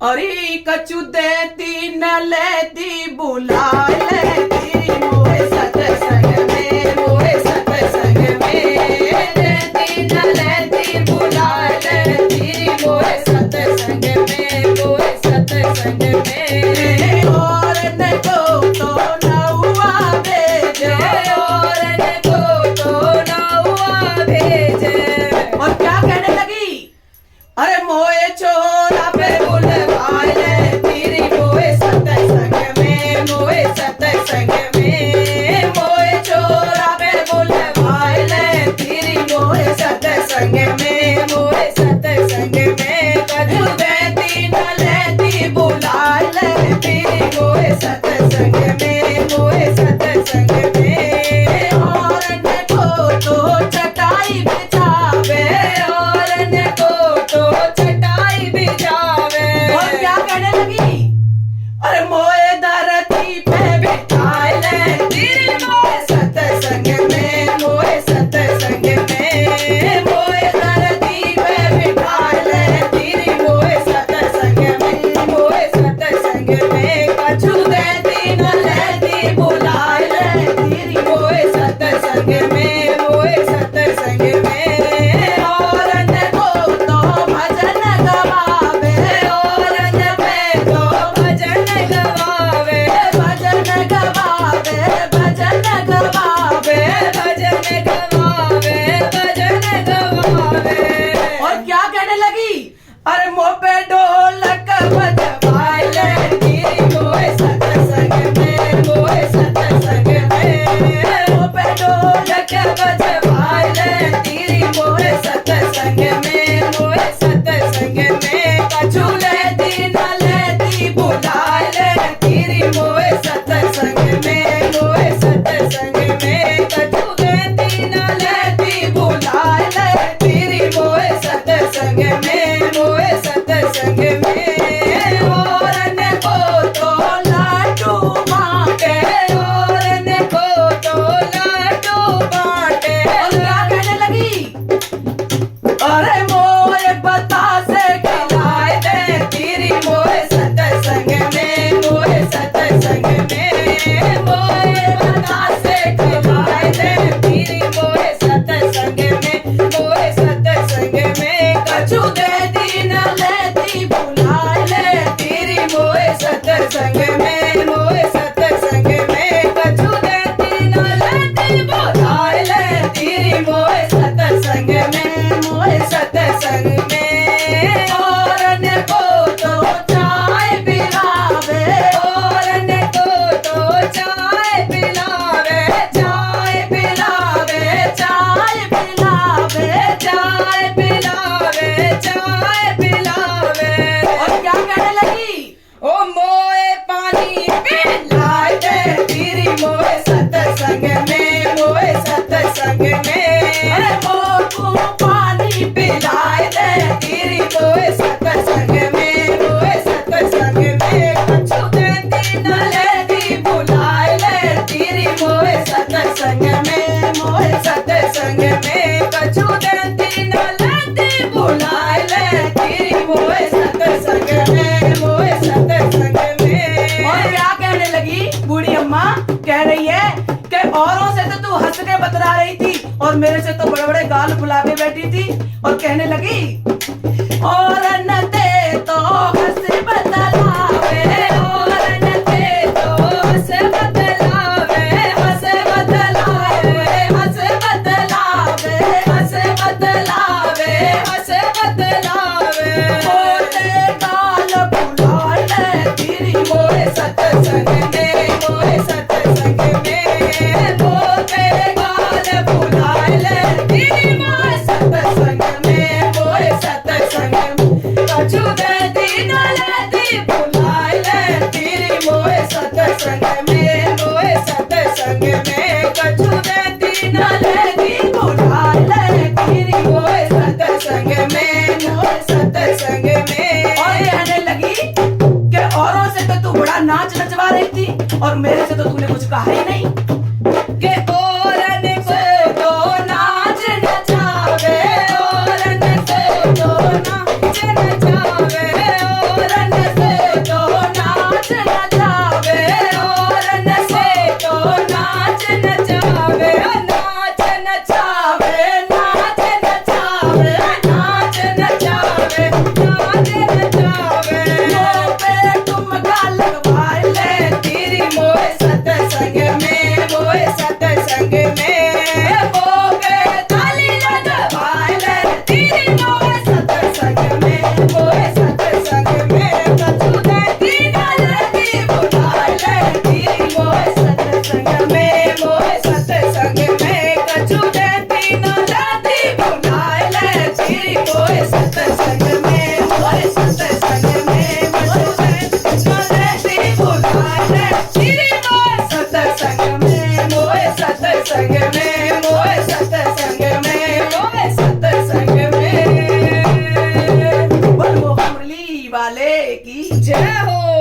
अरे कछु देती न लेती बुला लेती मोए सत्संग में, मोए सत्संग में देती न लेती बुला लेती मोए सत्संग में, मोए सत्संग में। और न को तो नौआ भेजे, और न को तो नौआ भेजे। और क्या कहने लगी, अरे मोए छोरा पे बुलवा लेती मोए सत्संग में, मोए सत्संग में। मोए छोरा पे बुलवा लेती मोए सत्संग में, मोए सत्संग में। कछु देती न लेती बुला लेती मोए सत्संग में, मोए सत्संग में। और न को तो चटाई बिछावे, और न को तो चटाई बिछावे। और क्या कहने लगी, अरे मोए धरती पे बिठाए लेती मोए सत्संग में, मोए सत्संग में। मोए धरती पे बिठाए लेती मोए सत्संग में, मोए सत्संग में। कछु देती न लेती बुलाए लेती मोए सत्संग में, मोए सत्संग में। और न को तो भजन गवावे, और न पे तो भजन गवावे, भजन गवावे, भजन गवावे, भजन गवावे, भजन गवावे। और क्या कहने लगी, अरे मुँह पे ढोलक बजवाए लेती मोए सत्संग में, मोए सत्संग में। मुँह पे ढोलक बजवाए लेती मोए सत्संग में, मोए सत्संग में। कछु लेती न लेती बुलाए लेती मोए सत्संग में, मोए सत्संग में। कछु लेती न लेती बुलाए लेती मोए सत्संग में, मोए सत्संग में। और न को तो लाडू बांटे, और न को तो लाडू बांटे। और क्या कहने लगी, अरे मोए बतासे खिलाए देती मोए सत्संग में, मोए सत्संग में। मोए बतासे खिलाए देती मोए सत्संग में, मोए सत्संग में। कछु देती न लेती बुलाए लेती मोए सत्संग में, मोए सत्संग में। कछु देती न लेती बुलाए लेती मोए सत्संग में, मोए सत्संग में। और न को तो चाय पिलावे, और न को तो चाय पिलावे, चाय पिलावे, चाय पिलावे, चाय पिलावे, चाय पिलावे। और क्या कहने लगी, ओ मोए पानी पिलाए देती मोए सत्संग में, मोए सत्संग में। अरे मोको पानी पिलाए देती मोए सत्संग में, मोए सत्संग में। कछु देती न लेती बुलाए लेती मोए सत्संग में, मोए सत्संग में। कछु देती न लेती बुलाए लेती मोए सत्संग में, मोए सत्संग में। और क्या कहने लगी बूढ़ी अम्मा, कह रही है कि औरों से तो तू हंस के बतला रही थी और मेरे से तो बड़े बड़े गाल फुला के बैठी थी। और कहने लगी, और न ते तो हंस बतलावे, और न ते तो हंस बतलावे, हंस बतलावे, हंस बतलावे, हंस बतलावे, हंस बतलावे। मोटे गाल फुला लेती मोए सत्संग में, मोए सत्संग में। मोटे गाल फुला लेती मोए सत्संग में, मोए सत्संग में। कछु देती न लेती बुलाए लेती मोए सत्संग में, मोए सत्संग में। कछु देती न लेती बुलाए लेती मोए सत्संग में, मोए सत्संग में। और कहने लगी कि औरों से तो तू बड़ा नाच नचवा रही थी और मेरे से तो तूने कुछ कहा ही नहीं। के औरन को तो नाच नचावे, औरन को तो नाच नचावे, औरन वाले की जय हो।